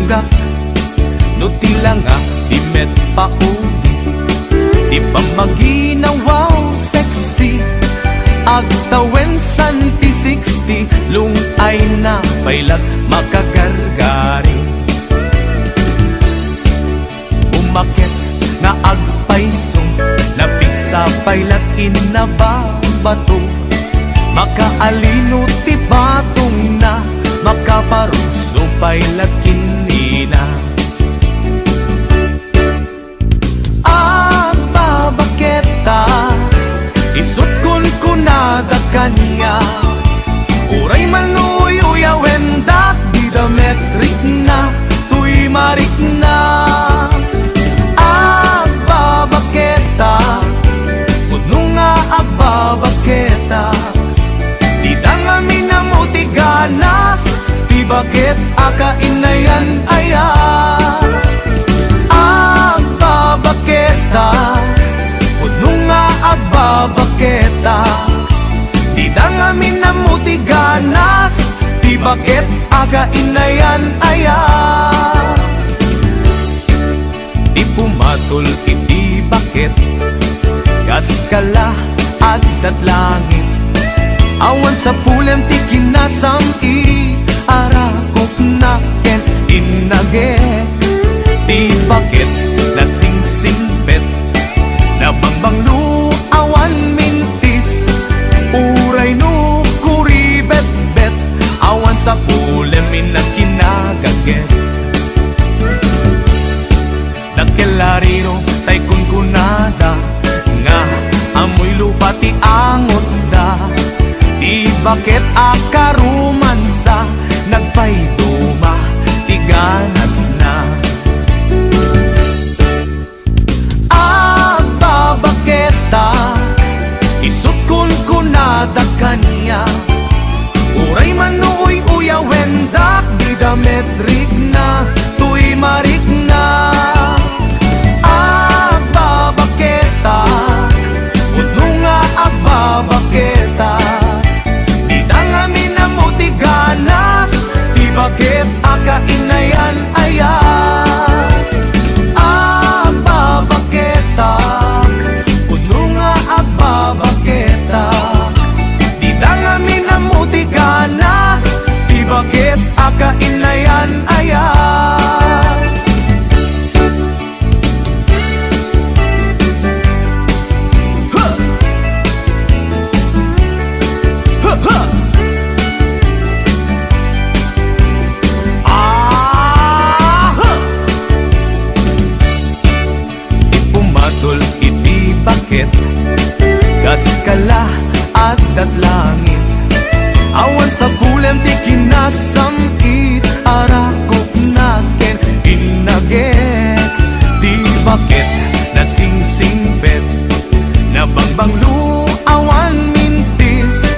tugak no tila nga di met paudi, di pa maginawaw sexy agtawen santi 60 lung ay na pailat makagargari umakit nga agpaisong lapig sa pailat inababato makaalino ti batong na makaparuso pailat kinina babaketa isut kun kunada kanya uray manuy uyawendak di dametrik na tuy marik na babaketa udno nga babaketa di dangami na mutiganas di bakit akainayan aya babaketa udno nga babaketa di dangami na mutiganas di bakit akainayan aya di pumatol iti bakit kaskala agdat langit awan sa pulam ti kinasam i arakop na ken inage di bakit nasingsingpet nabangbang awan mintis uray no kuribet-bet awan sa pulam inakinagaget nagkelariro tay kunkunada nga amoy lupa ti angot da di bakit akarumansa nagpayduma ti ganas na babaketa isut kun kunada kanya uray manuy uyawendak di dametrik na tuy marik na babaketa udno nga babaketa di dangami na mutiganas di bakit akainayan aya babaketa udno nga babaketa di dangami na mutiganas di bakit akainayan aya iti bakit kaskala agdat langit awan sa pulam ti kinasamit arakop naken inaget di bakit nasingsingpet nabangbang awan mintis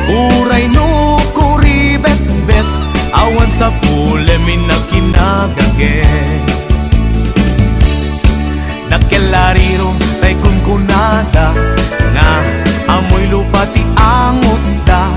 uray no kuribet-bet awan sa pulam inakinagaget nagkelariro tay kunkunada nga amoy lupa ti angot da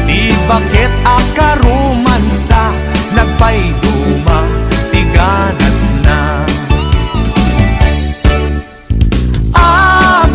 di bakit akarumansa nagpayduma ti ganas na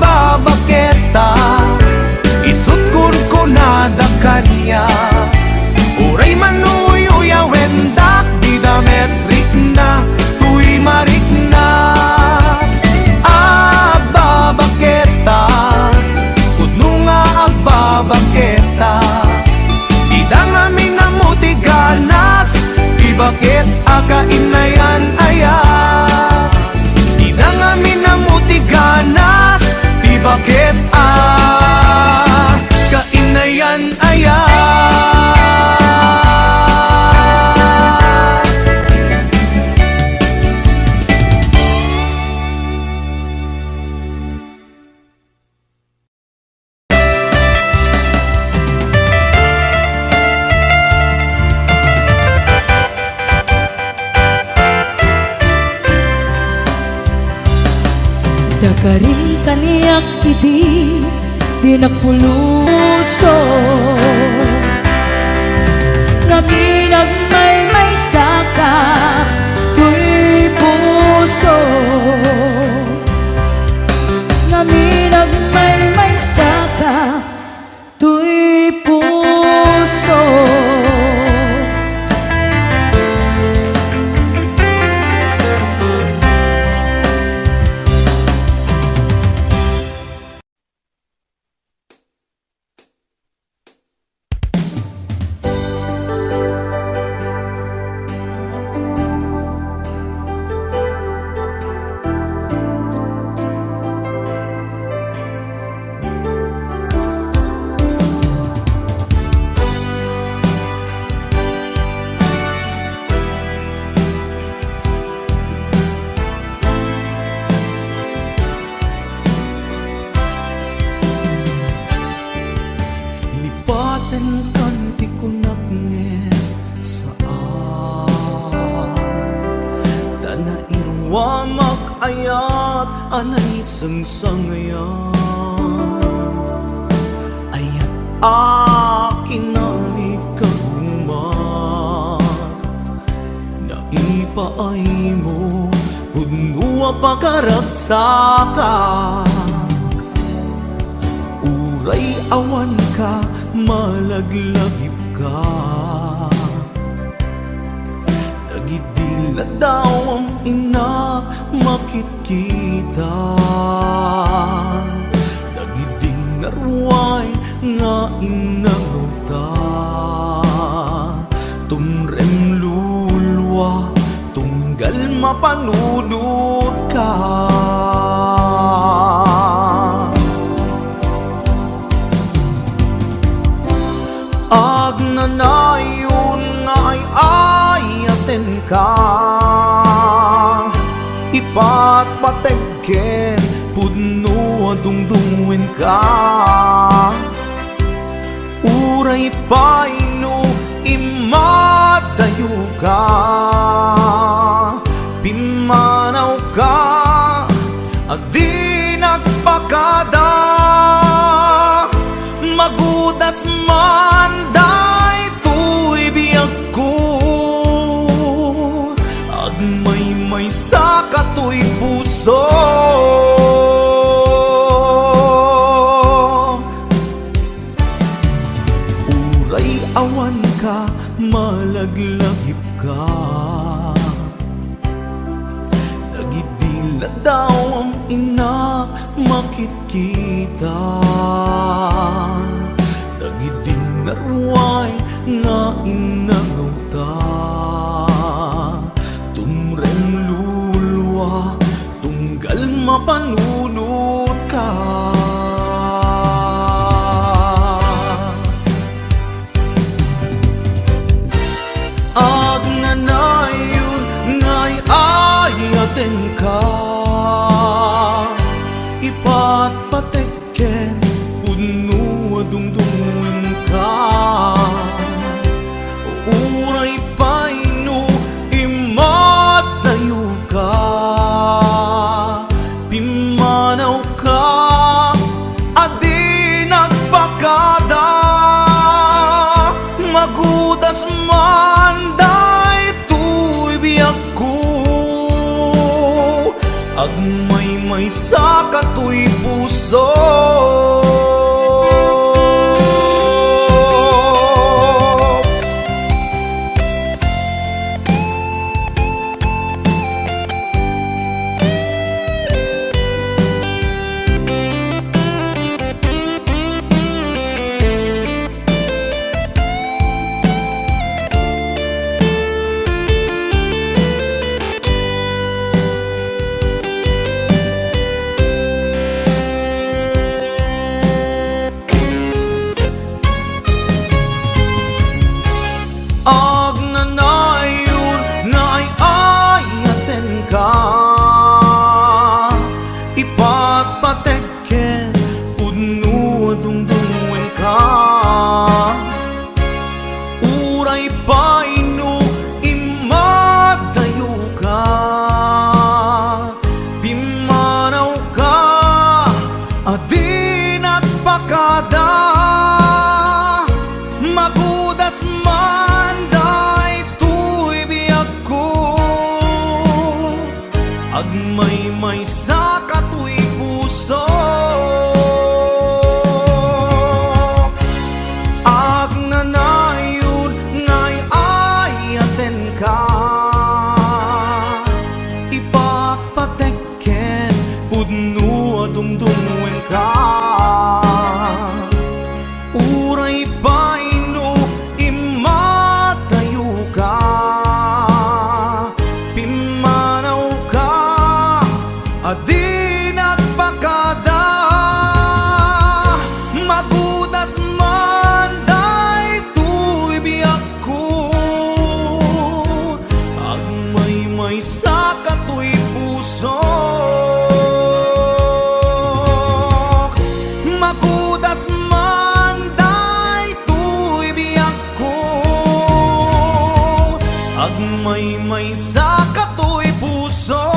babaketa isut kun kunada kanya uray manuy uyawendak di dametrik na tuy marik na babaketa udno nga babaketa di dangami na mutiganas di bakit akainayan aya di dangami na mutiganas di bakit kainayan aya dakarin kaniyak idi di nagpuluso ngaminag may saka wa mag-ayat anay sangsangayan. Ayat akin na ni kagumat, naipaay mo puno pagkaragsakan. Uray awan ka, malaglagip ka, nagidila daw ang ina makitkita. Nagidinarway nga inaguta, tumrem lulwa, tunggal mapanunod ka. Agnanayon nga ayaten ka, ipatpategken pudno adungdungwen ka. Uray paino imadayo ka, pimanaw ka, adi nagpakada. Magudas man day tuy biyag ko, agmay-may sa katoy puso. Uray awan ka, malaglagip ka, nagidila daw ang ina makitkita. Nagidinarway nga inaguta, tumrem lulwa, tunggal mapanunod ka. Agnanayon nga'y ayaten ka, ipatpatekken puno adungdungwen ka. Uray paino imadayo ka, pimanaw ka, adi nagpakada. Magudas man day tuy biyag ko, agmay-may sa katoy puso. Agnanayon nga'y ayaten ka, ipatpatekken puno adungdungwen ka. Uray paino imadayo ka, pimanaw ka, adi nagpakada. Magudas man day tuy biyag ko, agmay-may sa katoy puso. Agnanayon nga'y ayaten ka, ipatpatekken pudno adungdungwen ka. Uray paino imadayo ka, pimanaw ka, adi nagpakada. Magudas man day tuy biyag ko, agmay-may sa katoy puso. Magudas man day tuy biyag ko, agmay-may sa katoy puso.